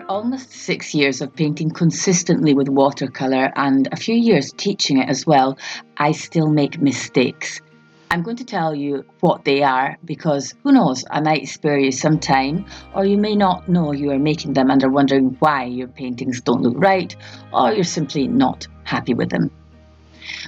almost 6 years of painting consistently with watercolour and a few years teaching it as well, I still make mistakes. I'm going to tell you what they are because who knows, I might spare you some time, or you may not know you are making them and are wondering why your paintings don't look right, or you're simply not happy with them.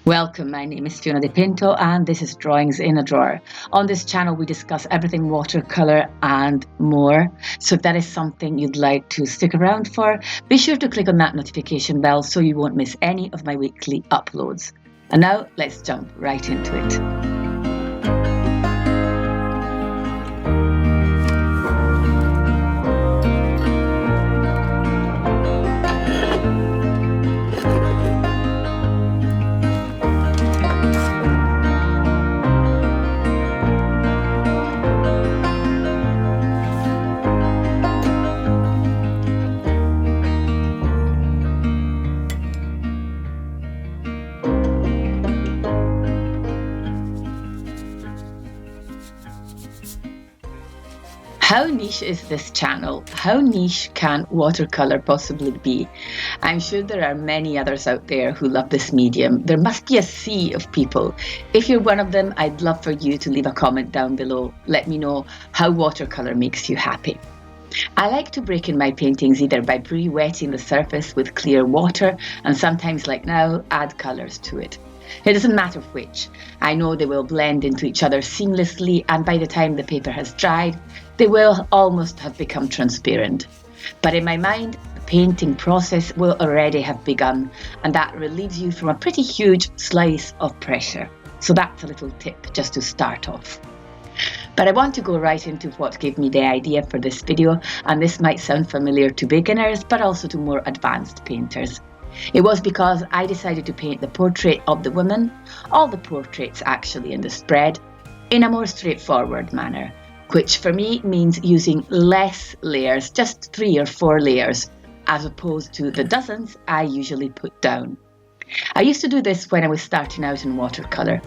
Welcome, my name is Fiona De Pinto and this is Drawings in a Drawer. On this channel we discuss everything watercolour and more, so if that is something you'd like to stick around for, be sure to click on that notification bell so you won't miss any of my weekly uploads. And now let's jump right into it. How niche is this channel? How niche can watercolour possibly be? I'm sure there are many others out there who love this medium. There must be a sea of people. If you're one of them, I'd love for you to leave a comment down below. Let me know how watercolour makes you happy. I like to break in my paintings either by pre-wetting the surface with clear water and sometimes, like now, add colours to it. It doesn't matter which. I know they will blend into each other seamlessly, and by the time the paper has dried, they will almost have become transparent. But in my mind, the painting process will already have begun, and that relieves you from a pretty huge slice of pressure. So that's a little tip just to start off. But I want to go right into what gave me the idea for this video, and this might sound familiar to beginners, but also to more advanced painters. It was because I decided to paint the portrait of the woman, all the portraits actually in the spread, in a more straightforward manner, which for me means using less layers, just 3 or 4 layers, as opposed to the dozens I usually put down. I used to do this when I was starting out in watercolour.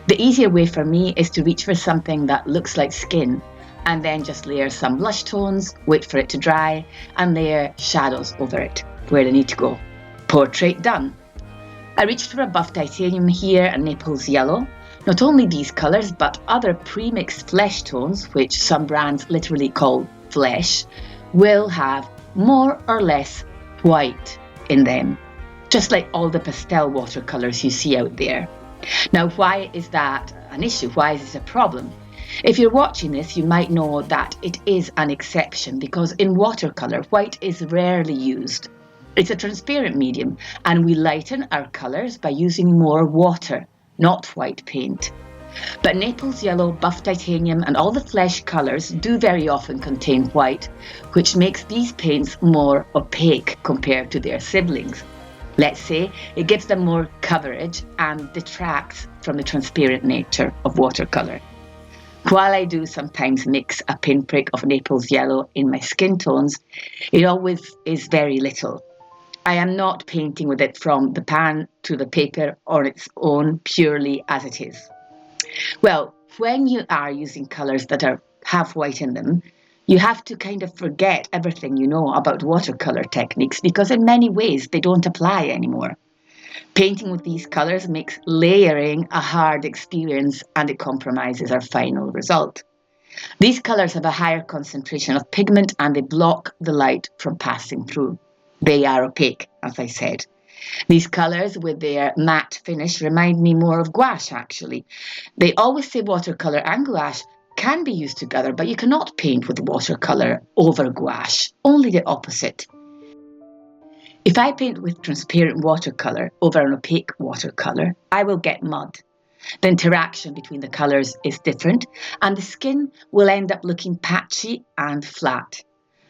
The easier way for me is to reach for something that looks like skin, and then just layer some blush tones, wait for it to dry, and layer shadows over it, where they need to go. Portrait done. I reached for a buff titanium here and Naples yellow. Not only these colours, but other pre-mixed flesh tones, which some brands literally call flesh, will have more or less white in them, just like all the pastel watercolours you see out there. Now, why is that an issue? Why is this a problem? If you're watching this, you might know that it is an exception because in watercolour, white is rarely used. It's a transparent medium, and we lighten our colours by using more water, not white paint. But Naples yellow, buff titanium and all the flesh colours do very often contain white, which makes these paints more opaque compared to their siblings. Let's say it gives them more coverage and detracts from the transparent nature of watercolour. While I do sometimes mix a pinprick of Naples yellow in my skin tones, it always is very little. I am not painting with it from the pan to the paper on its own purely as it is. Well, when you are using colours that have white in them, you have to kind of forget everything you know about watercolour techniques because in many ways they don't apply anymore. Painting with these colours makes layering a hard experience and it compromises our final result. These colours have a higher concentration of pigment and they block the light from passing through. They are opaque, as I said. These colours with their matte finish remind me more of gouache actually. They always say watercolour and gouache can be used together, but you cannot paint with watercolour over gouache, only the opposite. If I paint with transparent watercolour over an opaque watercolour, I will get mud. The interaction between the colours is different and the skin will end up looking patchy and flat.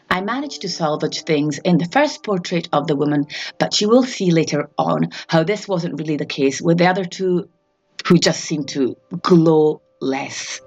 I managed to salvage things in the first portrait of the woman, but you will see later on how this wasn't really the case with the other two who just seemed to glow less.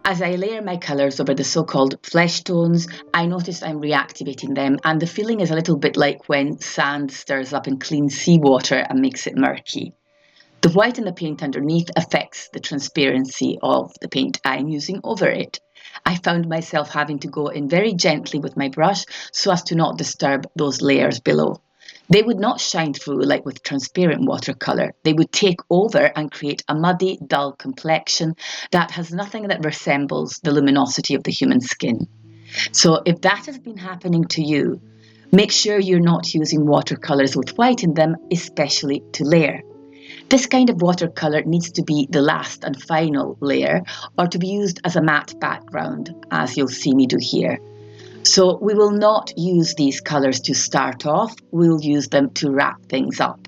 As I layer my colours over the so-called flesh tones, I notice I'm reactivating them, and the feeling is a little bit like when sand stirs up in clean seawater and makes it murky. The white in the paint underneath affects the transparency of the paint I'm using over it. I found myself having to go in very gently with my brush so as to not disturb those layers below. They would not shine through like with transparent watercolour. They would take over and create a muddy, dull complexion that has nothing that resembles the luminosity of the human skin. So if that has been happening to you, make sure you're not using watercolours with white in them, especially to layer. This kind of watercolour needs to be the last and final layer, or to be used as a matte background, as you'll see me do here. So we will not use these colours to start off, we'll use them to wrap things up.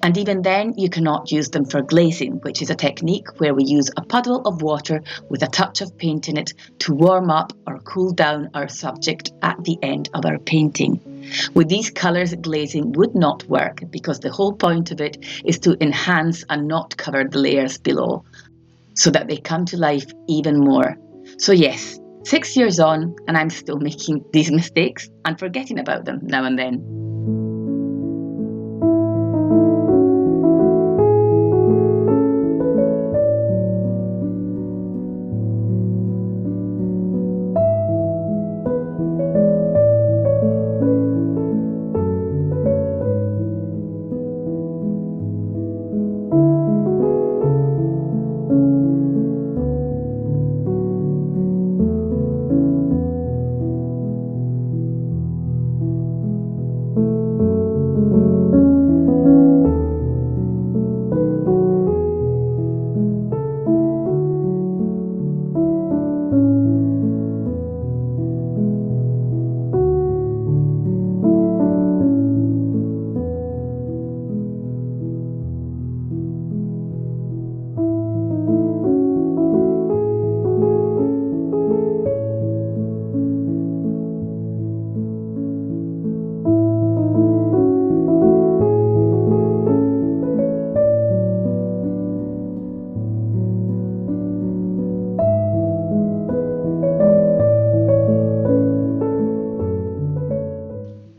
And even then, you cannot use them for glazing, which is a technique where we use a puddle of water with a touch of paint in it to warm up or cool down our subject at the end of our painting. With these colours, glazing would not work because the whole point of it is to enhance and not cover the layers below so that they come to life even more. So yes, 6 years on and I'm still making these mistakes and forgetting about them now and then.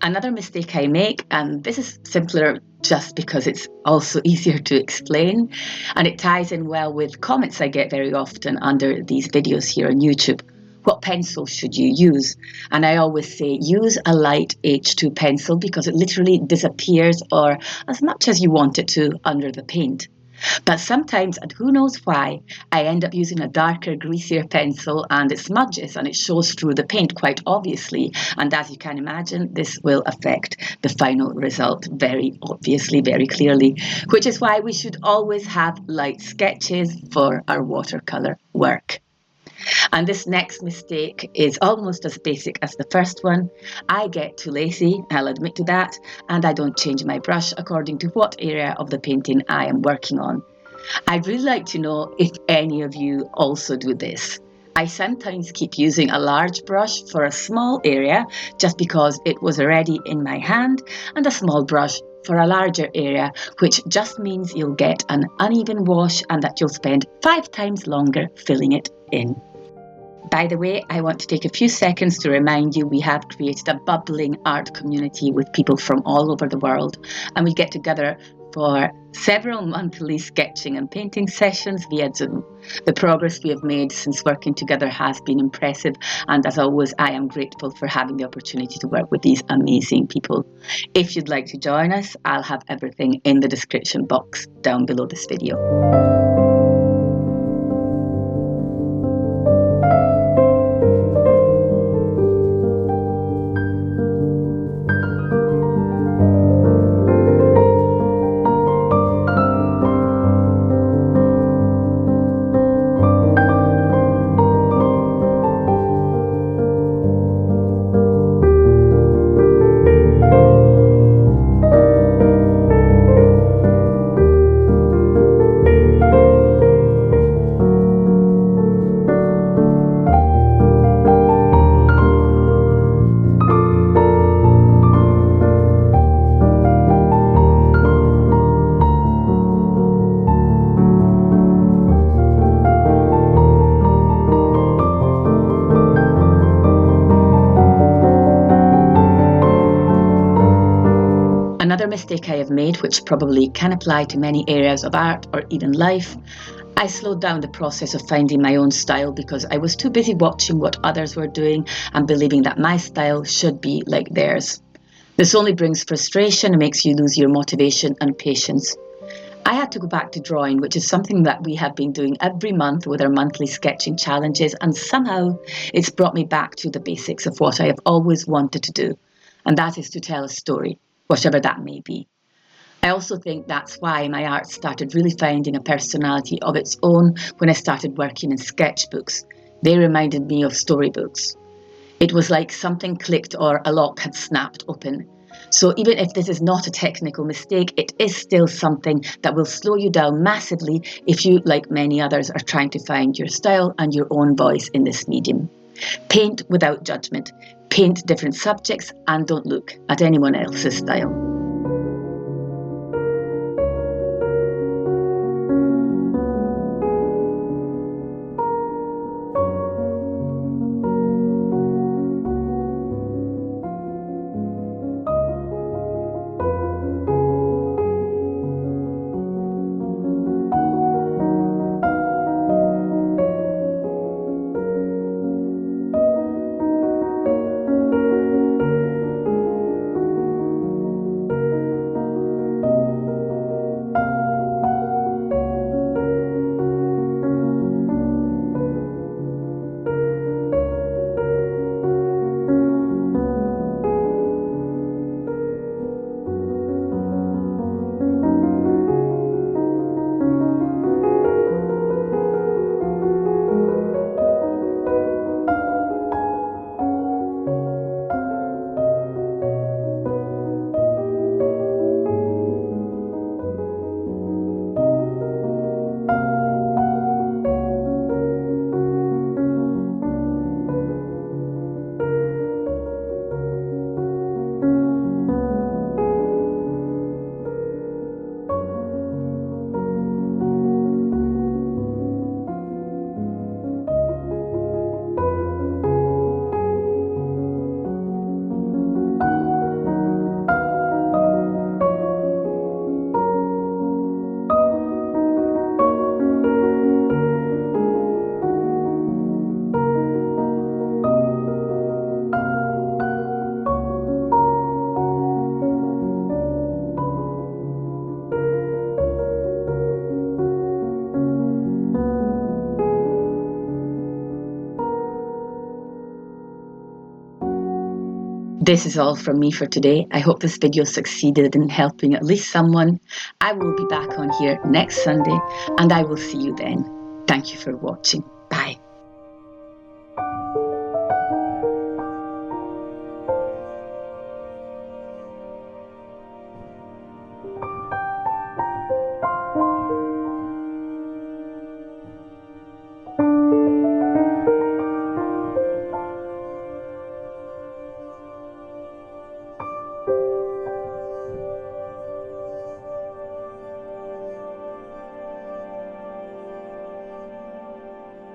Another mistake I make, and this is simpler just because it's also easier to explain, and it ties in well with comments I get very often under these videos here on YouTube. What pencil should you use? And I always say use a light H2 pencil because it literally disappears or as much as you want it to under the paint. But sometimes, and who knows why, I end up using a darker, greasier pencil and it smudges and it shows through the paint quite obviously. And as you can imagine, this will affect the final result very obviously, very clearly, which is why we should always have light sketches for our watercolour work. And this next mistake is almost as basic as the first one. I get too lazy, I'll admit to that, and I don't change my brush according to what area of the painting I am working on. I'd really like to know if any of you also do this. I sometimes keep using a large brush for a small area just because it was already in my hand, and a small brush for a larger area, which just means you'll get an uneven wash and that you'll spend 5 times longer filling it in. By the way, I want to take a few seconds to remind you we have created a bubbling art community with people from all over the world, and we get together for several monthly sketching and painting sessions via Zoom. The progress we have made since working together has been impressive, and as always, I am grateful for having the opportunity to work with these amazing people. If you'd like to join us, I'll have everything in the description box down below this video. Another mistake I have made, which probably can apply to many areas of art or even life, I slowed down the process of finding my own style because I was too busy watching what others were doing and believing that my style should be like theirs. This only brings frustration and makes you lose your motivation and patience. I had to go back to drawing, which is something that we have been doing every month with our monthly sketching challenges, and somehow it's brought me back to the basics of what I have always wanted to do, and that is to tell a story, whatever that may be. I also think that's why my art started really finding a personality of its own when I started working in sketchbooks. They reminded me of storybooks. It was like something clicked or a lock had snapped open. So even if this is not a technical mistake, it is still something that will slow you down massively if you, like many others, are trying to find your style and your own voice in this medium. Paint without judgment. Paint different subjects and don't look at anyone else's style. This is all from me for today. I hope this video succeeded in helping at least someone. I will be back on here next Sunday and I will see you then. Thank you for watching. Bye.